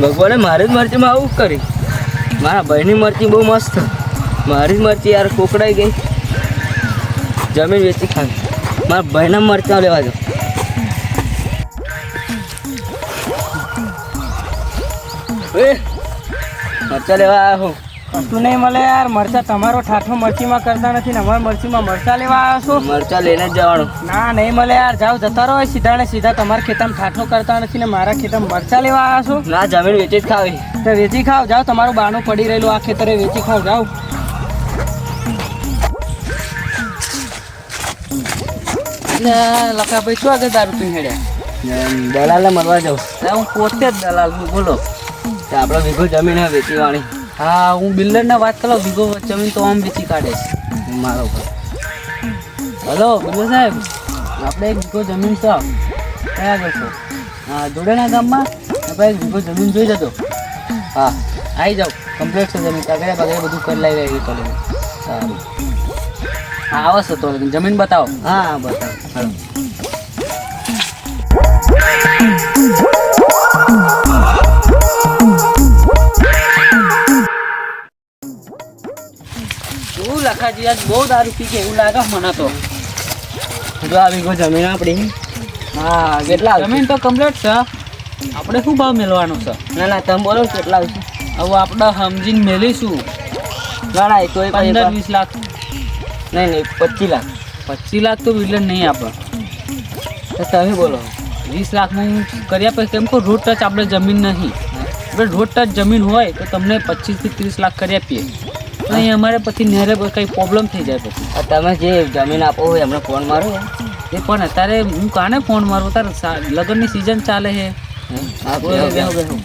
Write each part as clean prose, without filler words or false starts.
ભગવાને મારી જ મરચીમાં આવું કરી. મારા ભાઈની મરચી બહુ મસ્ત, મારી જ મરચી યાર કોકડાઈ ગઈ. જમીન વેચી ખાવી, મારા ભાઈના મરચાં લેવા જાઓ. મરચા લેવા આવ્યો હું. કશું નહીં મળે યાર, મરચા તમારો ઠાઠો મરચીમાં કરતા નથી ને અમારા મરચીમાં મરચા લેવા આવ્યો છો. મરચા લઈને જ જવાનું. ના નહીં મળે યાર, જાઓ જતા રહો સીધા ને સીધા. તમારા ખેતરમાં ઠાઠો કરતા નથી ને મારા ખેતરમાં મરચા લેવા આવ્યા છો. ના, જમીન વેચી જ ખાવી. તો વેચી ખાવ, જાઓ. તમારું બાનું પડી રહેલું આ ખેતરે વેચી ખાવ, જાઓ. લખાભાઈ શું આગળ દારૂ પી હેડ્યા? દલાલને મળવા જાઉં. હું પોતે જ દલાલ છું. બોલો, આપણો વીઘો જમીન હે વેચીવાળી. હા, હું બિલ્ડરને વાત કરો, વીઘો જમીન તો આમ વેચી કાઢે છે મારો પર. હલો બિલ્ડર સાહેબ, આપણે એક વીઘો જમીન છે, કયા કરશો? હા, જોડેના ગામમાં આપણે એક વીઘો જમીન જોઈ જતો. હા, આવી જાઓ. કમ્પ્લીટ છે જમીન, કાગળે બાગળે બધું કરી લાવી રહી તો. સારું, હા આવશે તો જમીન બતાવો. હા બતાવો. હાલો. શું લખાજી, આજ બહુ દારૂ પી ગયા એવું લાગે મને તો. જો આ વીઘો જમીન આપણી. હા, કેટલા આવશે? જમીન તો કમ્પ્લીટ છે. આપણે શું ભાવ મેળવાનો છે? ના ના, તમે બોલો ને કેટલા આવશે? હવે આપણે સમજીને મેળીશું. ના તો 15-20 લાખ. નહીં 25 લાખ. 25 લાખ તો બિલ્ડર નહીં આપે. તો તમે બોલો. 20 લાખમાં હું કરી આપે. કેમ કે રોડ ટચ આપણે જમીન નહીં. આપણે રોડ ટચ જમીન હોય તો તમને 25 થી 30 લાખ કરી આપીએ. નહીં અમારે પછી નેરે કંઈ પ્રોબ્લેમ થઈ જાય પછી. તમે જે જમીન આપો હોય એમને ફોન મારો. એ પણ અત્યારે હું કાને ફોન મારું? તારે લગ્નની સિઝન ચાલે છે. હા, બેહો.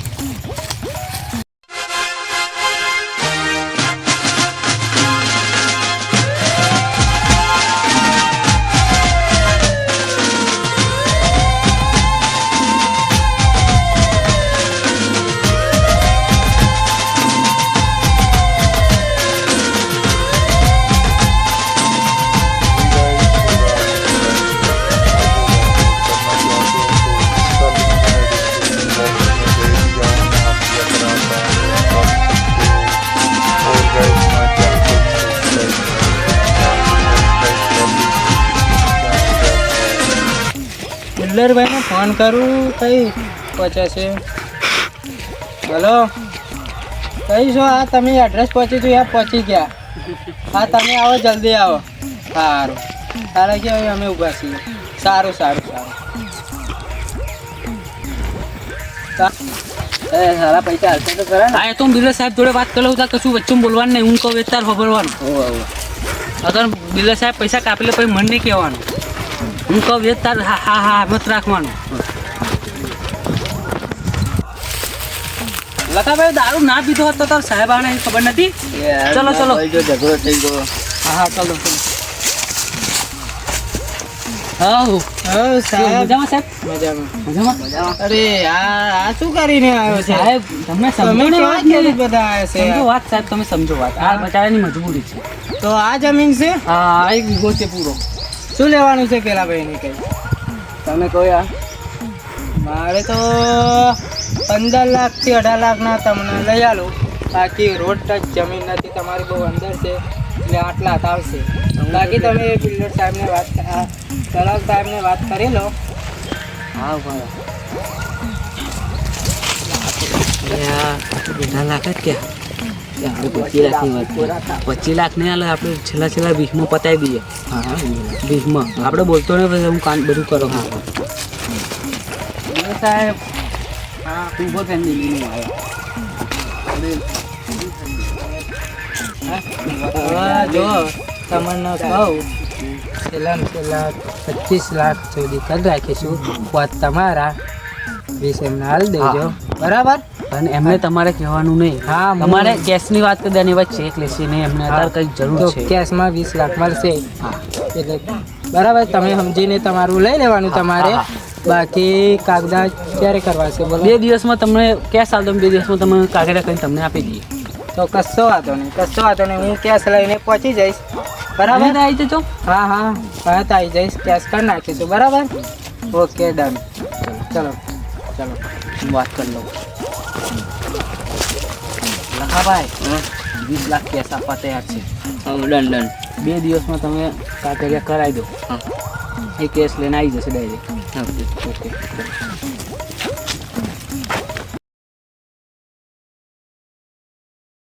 બિલ્ડરભાઈને ફોન કરું, કઈ પહોંચે છે? હલો, કઈ છો? હા, તમે એડ્રેસ પહોંચી તું યાર, પહોંચી ગયા. હા, તમે આવો, જલ્દી આવો. સારું, તારે કે અમે ઊભા છીએ. સારું. સારા પૈસા હાલશે તો ખરા ને? હા, એ તો હું બિલ્ડર સાહેબ જોડે વાત કરી લઉં. કશું વચ્ચે બોલવાનું નહીં. હું કહું વેચાર ખબરવાનું. અગર બિલ્ડર સાહેબ પૈસા કાપી લે પછી મન નહીં કહેવાનું. હું કહું વેચાર હા મત રાખવાનું. લખાભાઈ દારૂ ના પીધો હોત તો તાર સાહેબ આને ખબર નથી. ચલો જો ઝઘડો થઈ ગયો. હા ચલો. સાહેબ મજામાં. અરે આ શું કરીને આવ્યો છે સાહેબ? તમે સમજો વાત સાહેબ, તમે સમજો વાત. આ બચારાની મજબૂરી છે. તો આ જમીન છે? હા, એક વીઘો છે પૂરો. શું લેવાનું છે પેલા ભાઈને કઈ? તમે કહો યાર. મારે તો 15 લાખથી 18 લાખના તમને લઈ આલો. બાકી રોડ ટચ જમીન નથી, તમારી બહુ અંદર છે એટલે 8 લાખ આવશે. બાકી તમે બિલ્ડર સાહેબને વાત દલાલ સાહેબને વાત કરી લો. હા બરાબર. 18 લાખ જ ક્યાં? 25 લાખ નહીં હાલે. આપણે છેલ્લા 20માં પતાવી દઈએ. હા 20માં આપણે બોલતો ને પછી હું કામ બધું કરો. હા સાહેબ. હા, ઊભો થઈને દિલ્હીનું આવ્યો. જો તમને કહું, છેલ્લા 25 લાખ સુધી કરી રાખીશું. વાત તમારા 20 એમને હાલ દેજો. બરાબર? અને એમને તમારે કહેવાનું નહીં. હા, તમારે કેશની વાત કરી દેવાની વચ્ચે ચેક લેશે નહીં. એમને અત્યારે કંઈક જરૂર છે. કેશમાં 20 લાખ મળશે. હા એટલે બરાબર. તમે સમજીને તમારું લઈ લેવાનું તમારે. બાકી કાગડા ક્યારે કરવા છે બોલો? 2 દિવસમાં તમને કેશ આલ દઉં. 2 દિવસમાં તમે કાગડા કરીને તમને આપી દઈએ. તો કશો વાંધો નહીં. હું કેશ લઈને પહોંચી જઈશ. બરાબર? આવી જજો. હા આવી જઈશ. કેશ કરી નાખીશું. બરાબર? Okay done. ચલો. ચાલો હું વાત કરી લઉં. લખાભાઈ 20 લાખ કેશ આપવા તૈયાર છે. હા ડન ડન. 2 દિવસમાં તમે કાગળિયા કરાવી દો. હા એ કેસ લઈને આવી જશે ડાયરેક્ટ. હા ઓકે.